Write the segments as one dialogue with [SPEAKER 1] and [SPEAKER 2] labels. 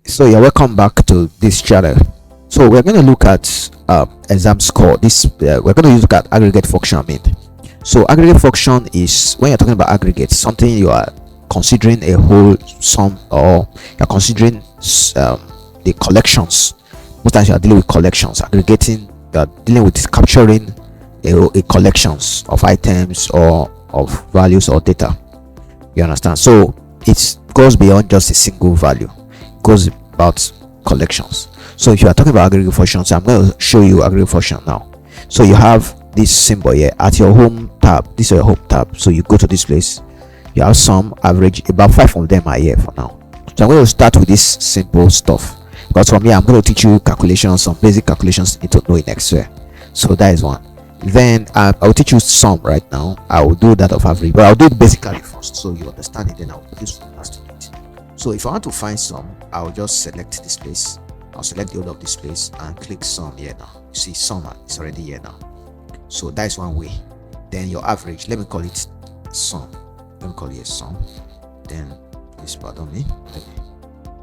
[SPEAKER 1] So you're welcome back to this channel. So we're going to look at exam score. We're going to look at aggregate function. So aggregate function is when you're talking about aggregates, something you are considering a whole sum, or you're considering the collections. Most times you are dealing with collections. Aggregating, you are dealing with capturing a collections of items or of values or data. You understand? So it goes beyond just a single value. It goes about collections. So if you are talking about aggregate functions, I'm going to show you aggregate function now. So you have this symbol here at your home tab. This is your home tab. So you go to this place, you have some average, about 5 of them are here for now. So I'm going to start with this simple stuff, because from here I'm going to teach you calculations, some basic calculations you need to know in Excel. So that is one. Then I'll teach you some right now. I will do that of average, but I'll do it basically first so you understand it, then I'll use formulas to do it. So if I want to find some, I'll just select this place. I'll select the whole of this place and click sum here now. You see sum is already here now. So that is one way. Then your average, let me call it sum. Let me call it a sum. Then please pardon me.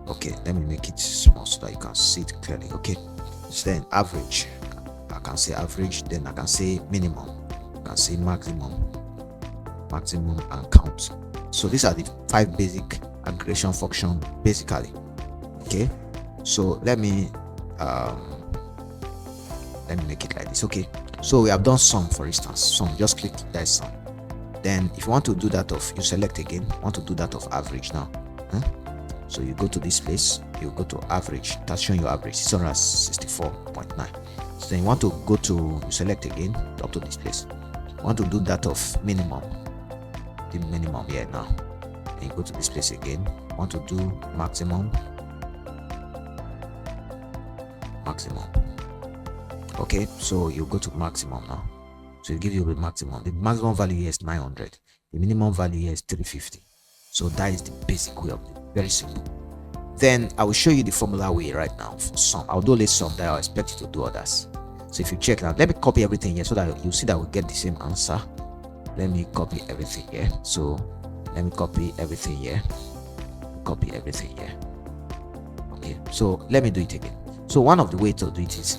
[SPEAKER 1] Okay, let me make it small so that you can see it clearly. Okay, so then average, I can say average, then I can say minimum, I can say maximum and count. So these are the 5 basic aggregation function basically. Okay, so let me make it like this. Okay, so we have done sum, for instance. Sum, just click that sum. Then if you want to do that of, you select again, want to do that of average now. So you go to this place, you go to average, that's showing your average 664.9. So then you want to go to, you select again up to this place, you want to do that of minimum, the minimum here now, and you go to this place again, you want to do maximum. Okay, so you go to maximum now, so it gives you the maximum. The maximum value here is 900, the minimum value here is 350. So that is the basic way of it, very simple. Then I will show you the formula way right now for sum. I'll do only sum, that I'll expect you to do others. So if you check now, let me copy everything here so that you see that we get the same answer. Let me copy everything here. So let me copy everything here, okay, so let me do it again. So one of the ways to do it is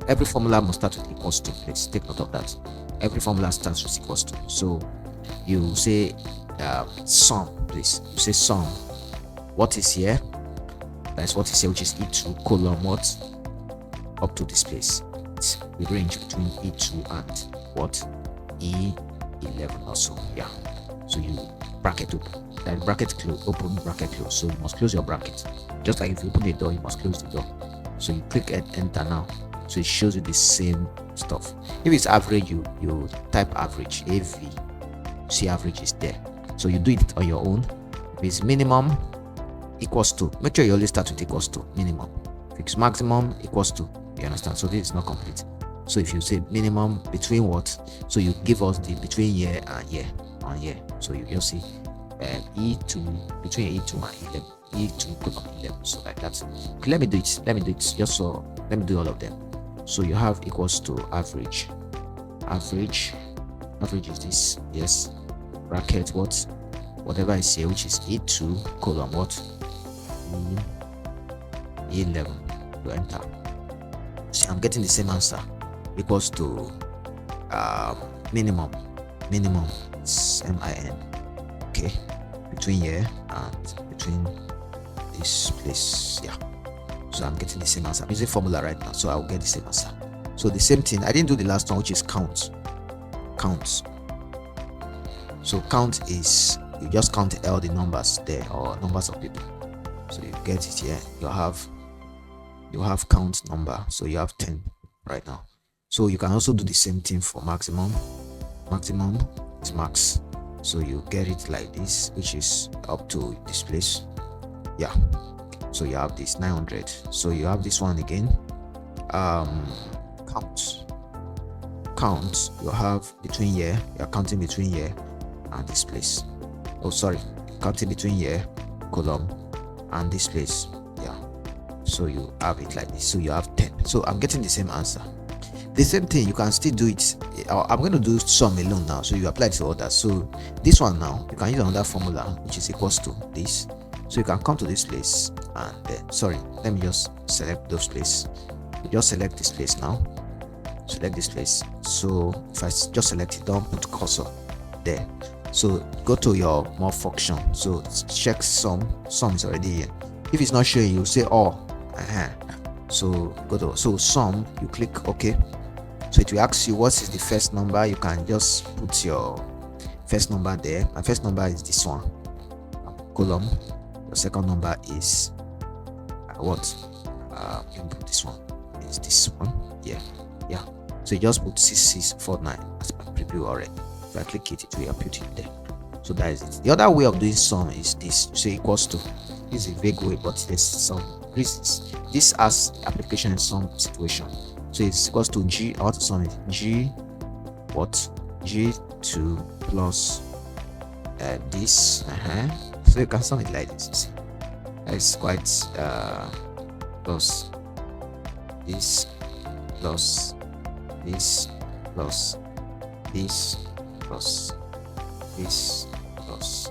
[SPEAKER 1] every formula must start with equals to. Let's take note of that. Every formula starts with equals to. So you say sum, please. You say sum. What is here? That's what is here, which is E2 colon what? Up to this place. We range between E2 and what? E11 also. Yeah. So you bracket open. That bracket close, open, bracket close. So you must close your bracket. Just like if you open the door, you must close the door. So you click enter now. So it shows you the same stuff. If it's average, you type average, AV. See average is there. So you do it on your own. If it's minimum, equals to, make sure you always start with equals to, minimum. If it's maximum, equals to, you understand? So this is not complete. So if you say minimum between what, so you give us the between year and year and year. So you'll see E2, between E2 and 11, E2 colon 11. So like that. Okay, let me do it just so, let me do all of them. So you have equals to average is this, yes, bracket what, whatever is here, which is E2 colon what, E11, you enter. See, I'm getting the same answer, equals to minimum is MIN. Okay, between here and between this place, yeah. So I'm getting the same answer. I'm using formula right now, so I'll get the same answer. So the same thing, I didn't do the last one, which is counts. So count is, you just count all the numbers there, or numbers of people. So you get it here, you have count number, so you have 10 right now. So you can also do the same thing for maximum is max, so you get it like this, which is up to this place, yeah. So you have this 900, so you have this one again. Count, you have between here, you're counting between here and this place. Oh sorry, counting between here column and this place, yeah. So you have it like this, so you have 10. So I'm getting the same answer. The same thing, you can still do it. I'm going to do sum alone now, so you apply it to others. So this one now, you can use another formula, which is equals to this. So you can come to this place and then sorry, let me just select those place. Just select this place now, select this place. So if I just select it, don't put cursor there. So go to your more function, so check sum is already here. If it's not showing, you say all. So go to sum, you click OK. So it will ask you what is the first number. You can just put your first number there. My first number is this one, column. Your second number is what? You put this one, is this one. Yeah. So you just put 6649 as my preview already. If I click it, it will put it there. So that is it. The other way of doing sum is this. You say equals to. This is a vague way, but there's some reasons. This has application in some situation. So it's equals to G. I want to sum it. G what? G2 plus this. So you can sum it like this. It's quite plus this plus this plus this plus this plus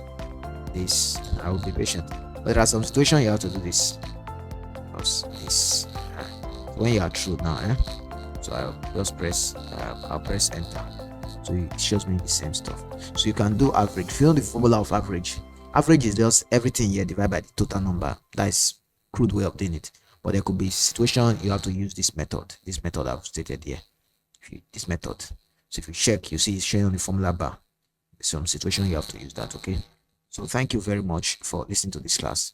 [SPEAKER 1] this. I will be patient, but there are some situations you have to do this plus this. When you are through now, so I'll just press I'll press enter, so it shows me the same stuff. So you can do average. If you know the formula of average is just everything here divided by the total number. That is crude way of doing it, but there could be situation you have to use this method I've stated here. This method. So if you check, you see it's showing on the formula bar. Some situation you have to use that. Okay, so thank you very much for listening to this class.